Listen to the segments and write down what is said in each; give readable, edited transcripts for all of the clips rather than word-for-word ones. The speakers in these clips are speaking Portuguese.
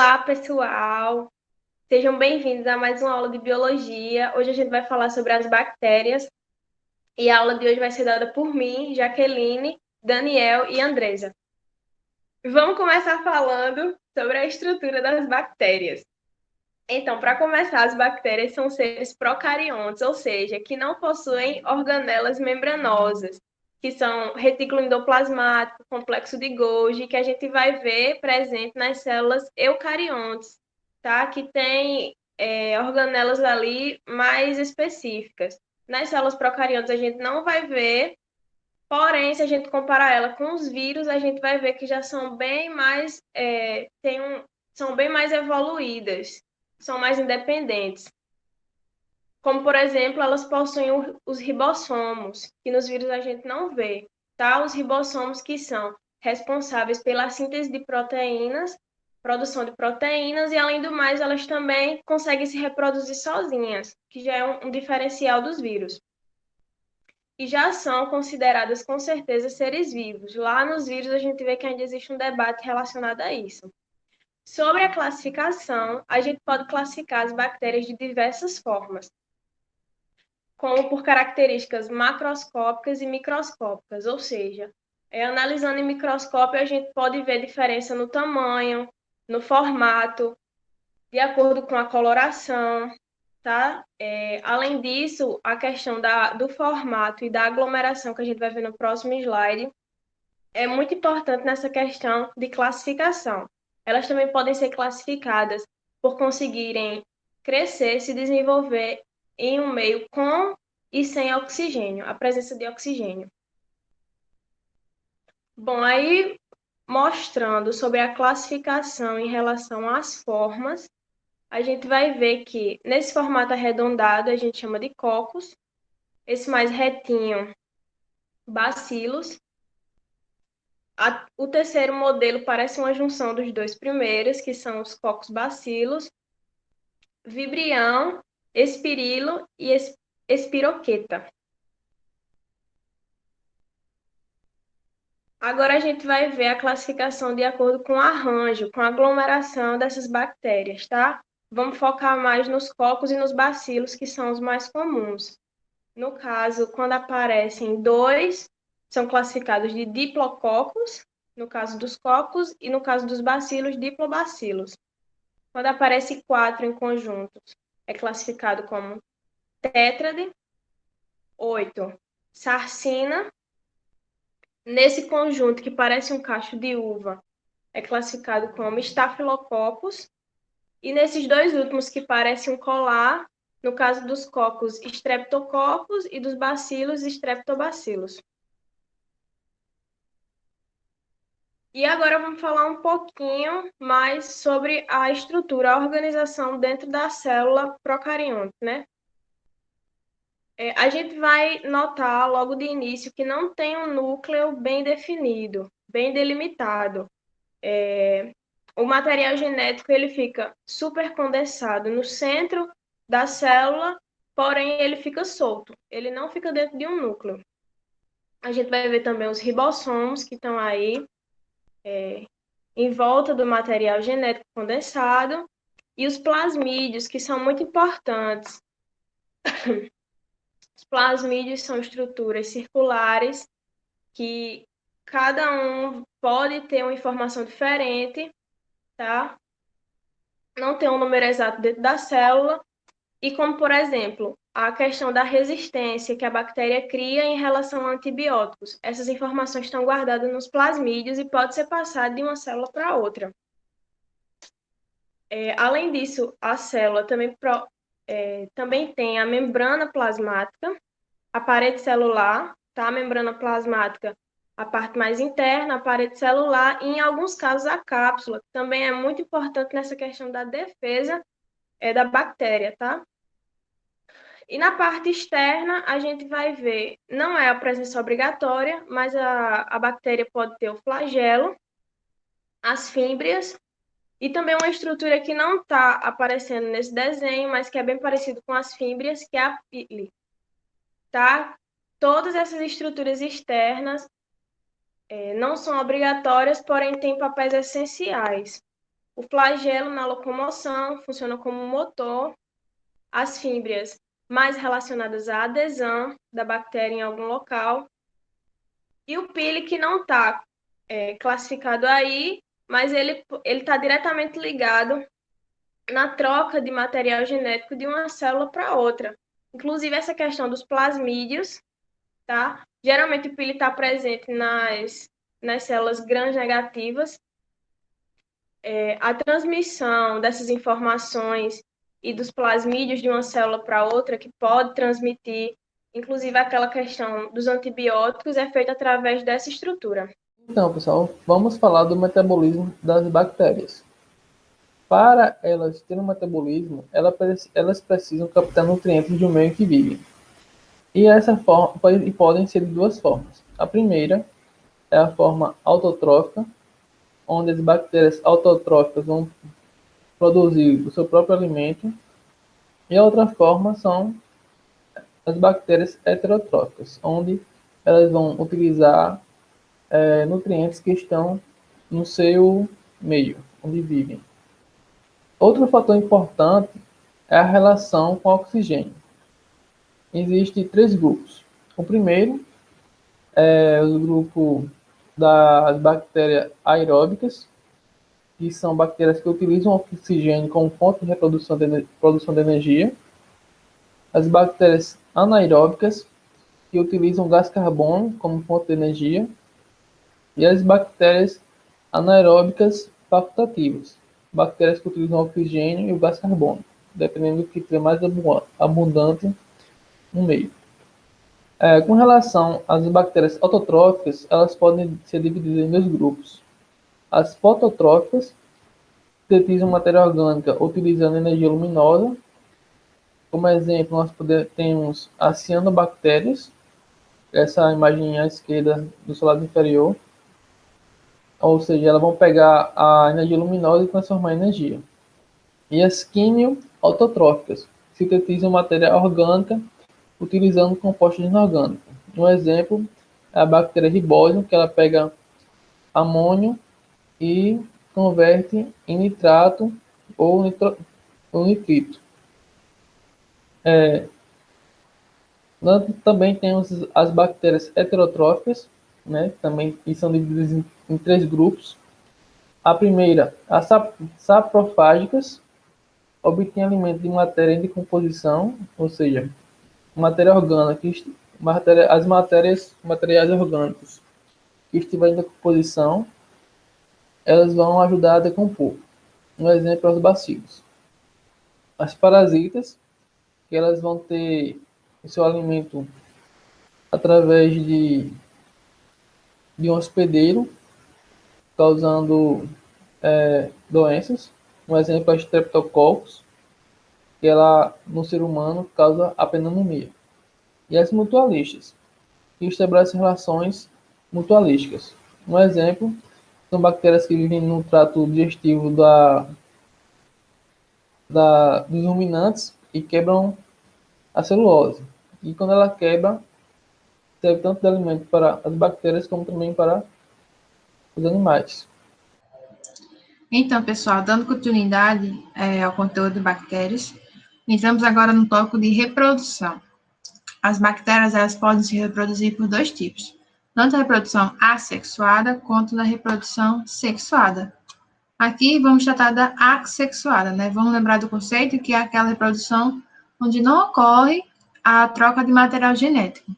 Olá, pessoal! Sejam bem-vindos a mais uma aula de biologia. Hoje a gente vai falar sobre as bactérias e a aula de hoje vai ser dada por mim, Jaqueline, Daniel e Andresa. Vamos começar falando sobre a estrutura das bactérias. Então, para começar, as bactérias são seres procariontes, ou seja, que não possuem organelas membranosas, que são retículo endoplasmático, complexo de Golgi, que a gente vai ver presente nas células eucariontes, tá? Que tem organelas ali mais específicas. Nas células procariontes a gente não vai ver, porém, se a gente comparar ela com os vírus, a gente vai ver que já são bem mais, são bem mais evoluídas, são mais independentes. Como, por exemplo, elas possuem os ribossomos, que nos vírus a gente não vê, tá? Os ribossomos que são responsáveis pela síntese de proteínas, produção de proteínas, e além do mais, elas também conseguem se reproduzir sozinhas, que já é um diferencial dos vírus. E já são consideradas com certeza seres vivos. Lá nos vírus a gente vê que ainda existe um debate relacionado a isso. Sobre a classificação, a gente pode classificar as bactérias de diversas formas, como por características macroscópicas e microscópicas, ou seja, analisando em microscópio a gente pode ver diferença no tamanho, no formato, de acordo com a coloração, tá? Além disso, a questão do formato e da aglomeração que a gente vai ver no próximo slide é muito importante nessa questão de classificação. Elas também podem ser classificadas por conseguirem crescer, se desenvolver em um meio com e sem oxigênio, a presença de oxigênio. Bom, aí mostrando sobre a classificação em relação às formas, a gente vai ver que nesse formato arredondado a gente chama de cocos, esse mais retinho, bacilos. O terceiro modelo parece uma junção dos dois primeiros, que são os cocos bacilos, vibrião, espirilo e espiroqueta. Agora a gente vai ver a classificação de acordo com o arranjo, com a aglomeração dessas bactérias, tá? Vamos focar mais nos cocos e nos bacilos, que são os mais comuns. No caso, quando aparecem dois, são classificados de diplococos, no caso dos cocos, e no caso dos bacilos, diplobacilos. Quando aparece quatro em conjuntos, é classificado como tétrade. 8, sarcina. Nesse conjunto que parece um cacho de uva, é classificado como Staphylococcus. E nesses dois últimos que parecem um colar, no caso dos cocos, Streptococcus e dos bacilos, Streptobacillus. E agora vamos falar um pouquinho mais sobre a estrutura, a organização dentro da célula procarionte, né? A gente vai notar logo de início que não tem um núcleo bem definido, bem delimitado. O material genético ele fica super condensado no centro da célula, porém ele fica solto, ele não fica dentro de um núcleo. A gente vai ver também os ribossomos que estão aí em volta do material genético condensado e os plasmídios, que são muito importantes. Os plasmídios são estruturas circulares que cada um pode ter uma informação diferente, tá? Não tem um número exato dentro da célula, e como, por exemplo, a questão da resistência que a bactéria cria em relação a antibióticos. Essas informações estão guardadas nos plasmídios e pode ser passada de uma célula para outra. Além disso, a célula também tem a membrana plasmática, a parede celular, tá? A membrana plasmática, a parte mais interna, a parede celular e, em alguns casos, a cápsula, que também é muito importante nessa questão da defesa da bactéria, tá? E na parte externa, a gente vai ver, não é a presença obrigatória, mas a bactéria pode ter o flagelo, as fímbrias, e também uma estrutura que não está aparecendo nesse desenho, mas que é bem parecido com as fímbrias, que é a pile, tá? Todas essas estruturas externas não são obrigatórias, porém têm papéis essenciais. O flagelo na locomoção funciona como um motor. As fímbrias mais relacionadas à adesão da bactéria em algum local. E o pile que não está classificado aí, mas ele está diretamente ligado na troca de material genético de uma célula para outra. Inclusive, essa questão dos plasmídios, tá? Geralmente o pile está presente nas células gram-negativas. A transmissão dessas informações e dos plasmídios de uma célula para outra, que pode transmitir, inclusive aquela questão dos antibióticos, é feita através dessa estrutura. Então, pessoal, vamos falar do metabolismo das bactérias. Para elas terem um metabolismo, elas precisam captar nutrientes de um meio que vivem. E essa forma podem ser de duas formas. A primeira é a forma autotrófica, onde as bactérias autotróficas vão produzir o seu próprio alimento. E a outra forma são as bactérias heterotróficas, onde elas vão utilizar nutrientes que estão no seu meio, onde vivem. Outro fator importante é a relação com o oxigênio. Existem três grupos. O primeiro é o grupo das bactérias aeróbicas, que são bactérias que utilizam o oxigênio como fonte de produção de energia. As bactérias anaeróbicas, que utilizam gás carbono como fonte de energia. E as bactérias anaeróbicas facultativas, bactérias que utilizam o oxigênio e o gás carbono, dependendo do que tiver mais abundante no meio. Com relação às bactérias autotróficas, elas podem ser divididas em dois grupos. As fototróficas sintetizam matéria orgânica utilizando energia luminosa. Como exemplo, nós temos as cianobactérias, essa imagem à esquerda do seu lado inferior, ou seja, elas vão pegar a energia luminosa e transformar em energia. E as quimio-autotróficas sintetizam matéria orgânica utilizando compostos inorgânicos. Um exemplo é a bactéria Ribosium, que ela pega amônio e converte em nitrato ou nitrito. Nós também temos as bactérias heterotróficas, né, também, e são divididas em três grupos. A primeira, as saprofágicas, obtêm alimento de matéria em decomposição, ou seja, matéria orgânica, materiais orgânicos que estiverem em decomposição, elas vão ajudar a decompor. Um exemplo é os bacilos. As parasitas, que elas vão ter o seu alimento através de um hospedeiro, causando doenças. Um exemplo é a Streptococcus, que ela, no ser humano, causa a pneumonia. E as mutualistas, que estabelecem relações mutualísticas. Um exemplo são bactérias que vivem no trato digestivo dos ruminantes e quebram a celulose. E quando ela quebra, serve tanto de alimento para as bactérias como também para os animais. Então, pessoal, dando continuidade ao conteúdo de bactérias, entramos agora no tópico de reprodução. As bactérias elas podem se reproduzir por dois tipos, tanto a reprodução assexuada quanto a reprodução sexuada. Aqui vamos tratar da assexuada, né? Vamos lembrar do conceito que é aquela reprodução onde não ocorre a troca de material genético.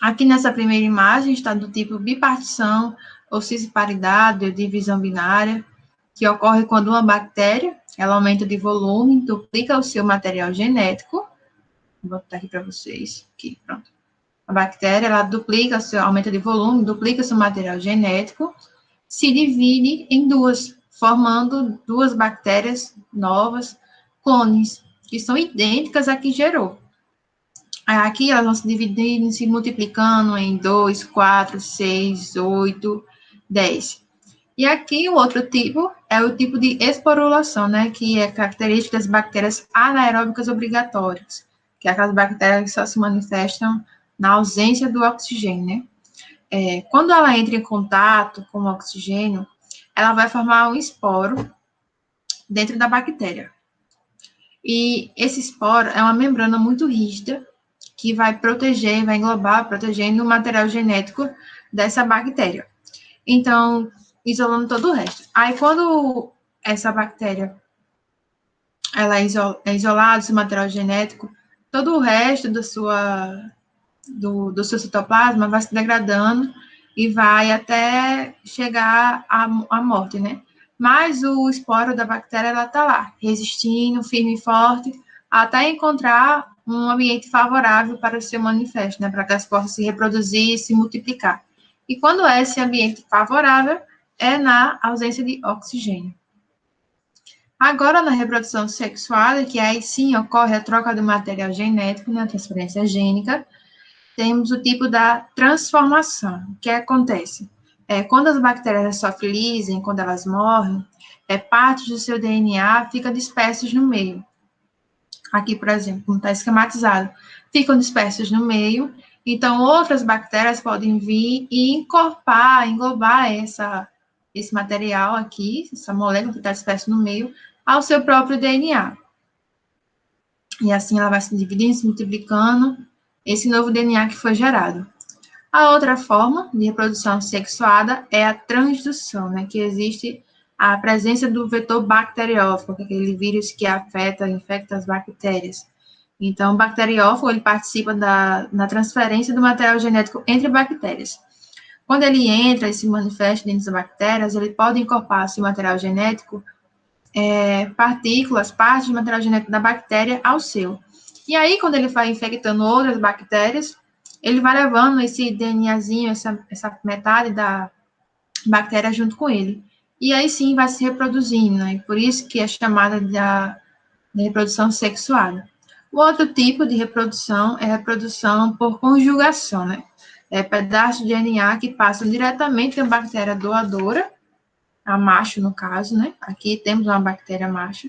Aqui nessa primeira imagem está do tipo bipartição ou cisparidade ou divisão binária, que ocorre quando uma bactéria, ela aumenta de volume, duplica o seu material genético. Vou botar aqui para vocês. Aqui, pronto. A bactéria, ela aumenta de volume, duplica seu material genético, se divide em duas, formando duas bactérias novas, clones, que são idênticas à que gerou. Aqui elas vão se dividindo, se multiplicando em 2, 4, 6, 8, 10. E aqui o outro tipo é o tipo de esporulação, né, que é característica das bactérias anaeróbicas obrigatórias, que é aquelas bactérias que só se manifestam na ausência do oxigênio, né? Quando ela entra em contato com o oxigênio, ela vai formar um esporo, dentro da bactéria. E esse esporo é uma membrana muito rígida que vai proteger, vai englobar, protegendo o material genético dessa bactéria. Então, isolando todo o resto. Aí, quando essa bactéria ela é isolada, esse material genético, todo o resto do seu citoplasma vai se degradando e vai até chegar à morte, né? Mas o esporo da bactéria, ela tá lá, resistindo, firme e forte, até encontrar um ambiente favorável para o seu manifesto, né? Para que elas possam se reproduzir e se multiplicar. E quando é esse ambiente favorável, é na ausência de oxigênio. Agora, na reprodução sexual, que aí sim ocorre a troca do material genético, né, a transferência gênica, temos o tipo da transformação. O que acontece? Quando as bactérias sofrem lisem, quando elas morrem, partes do seu DNA ficam dispersas no meio. Aqui, por exemplo, como está esquematizado, ficam dispersas no meio, então outras bactérias podem vir e englobar esse material aqui, essa molécula que está dispersa no meio, ao seu próprio DNA. E assim ela vai se dividindo, se multiplicando, esse novo DNA que foi gerado. A outra forma de reprodução sexuada é a transdução, né, que existe a presença do vetor bacteriófago, que é aquele vírus que infecta as bactérias. Então, o bacteriófago, ele participa na transferência do material genético entre bactérias. Quando ele entra e se manifesta dentro das bactérias, ele pode incorporar esse material genético, partes do material genético da bactéria ao seu. E aí, quando ele vai infectando outras bactérias, ele vai levando esse DNAzinho, essa metade da bactéria junto com ele. E aí sim vai se reproduzindo, né? E por isso que é chamada de reprodução sexuada. O outro tipo de reprodução é a reprodução por conjugação, né? É pedaços de DNA que passam diretamente da bactéria doadora, a macho no caso, né? Aqui temos uma bactéria macho,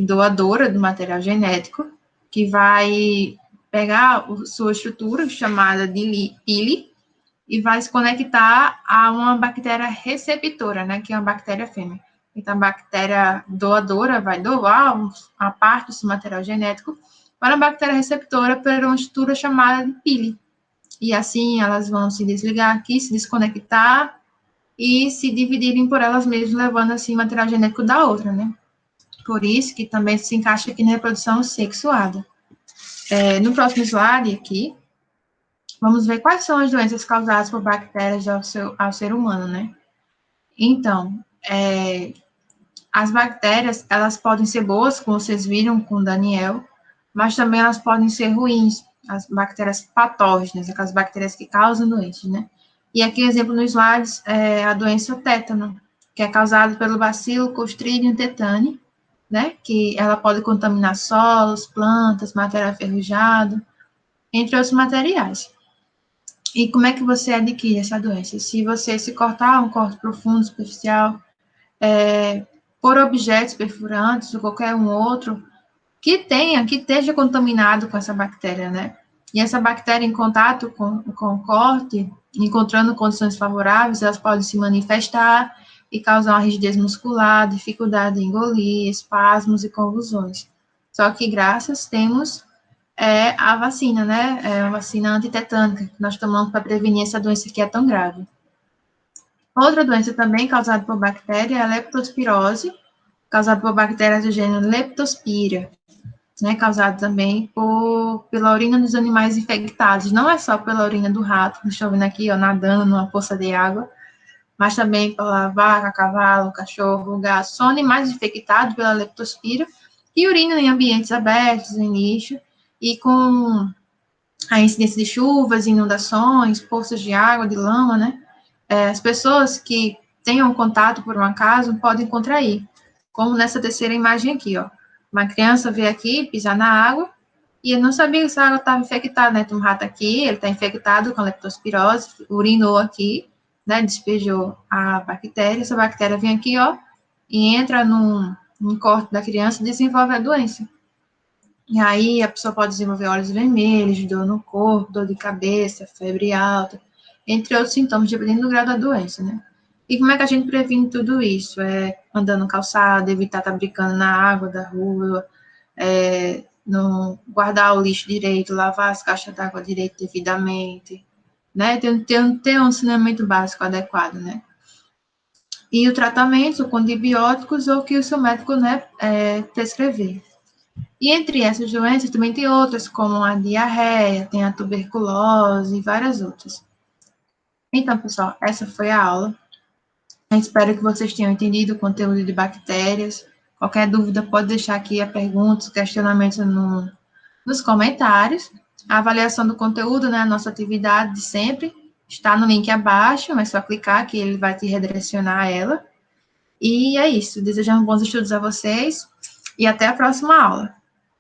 doadora do material genético, que vai pegar sua estrutura chamada de pili e vai se conectar a uma bactéria receptora, né, que é uma bactéria fêmea. Então, a bactéria doadora vai doar a parte desse material genético para a bactéria receptora por uma estrutura chamada de pili. E assim, elas vão se desligar aqui, se desconectar e se dividirem por elas mesmas, levando assim o material genético da outra, né? Por isso que também se encaixa aqui na reprodução sexuada. No próximo slide aqui, vamos ver quais são as doenças causadas por bactérias ao ser humano, né? Então, as bactérias, elas podem ser boas, como vocês viram com o Daniel, mas também elas podem ser ruins, as bactérias patógenas, aquelas bactérias que causam doenças, né? E aqui, exemplo no slide, é a doença tétano, que é causada pelo bacilo Clostridium tetani, né? Que ela pode contaminar solos, plantas, material enferrujado, entre outros materiais. E como é que você adquire essa doença? Se você se cortar um corte profundo, superficial, por objetos perfurantes ou qualquer um outro que esteja contaminado com essa bactéria, né? E essa bactéria em contato com o corte, encontrando condições favoráveis, elas podem se manifestar e causar uma rigidez muscular, dificuldade em engolir, espasmos e convulsões. Só que graças temos a vacina, né? É a vacina antitetânica que nós tomamos para prevenir essa doença que é tão grave. Outra doença também causada por bactéria é a leptospirose, causada por bactérias do gênero Leptospira, né? Causada também pela urina dos animais infectados. Não é só pela urina do rato, que estou vendo aqui, ó, nadando numa poça de água, mas também pela vaca, cavalo, cachorro, gato. São animais infectados pela leptospira que urinam em ambientes abertos, em lixo, e com a incidência de chuvas, inundações, poças de água, de lama, né? As pessoas que tenham contato por um acaso podem contrair, como nessa terceira imagem aqui, ó. Uma criança veio aqui pisar na água e eu não sabia que essa água estava infectada, né? Tem um rato aqui, ele está infectado com leptospirose, urinou aqui, né? Despejou a bactéria, essa bactéria vem aqui, ó, e entra num corte da criança e desenvolve a doença. E aí a pessoa pode desenvolver olhos vermelhos, dor no corpo, dor de cabeça, febre alta, entre outros sintomas, dependendo do grau da doença, né? E como é que a gente previne tudo isso? Andando no calçado, evitar estar brincando na água da rua, não guardar o lixo direito, lavar as caixas d'água direito devidamente, né? Ter um saneamento básico adequado, né? E o tratamento com antibióticos ou que o seu médico, né, prescrever. E entre essas doenças também tem outras, como a diarreia, tem a tuberculose e várias outras. Então, pessoal, essa foi a aula. Eu espero que vocês tenham entendido o conteúdo de bactérias. Qualquer dúvida, pode deixar aqui a pergunta, questionamentos nos comentários. A avaliação do conteúdo, né, a nossa atividade de sempre, está no link abaixo, é só clicar que ele vai te redirecionar a ela. E é isso. Desejamos bons estudos a vocês e até a próxima aula.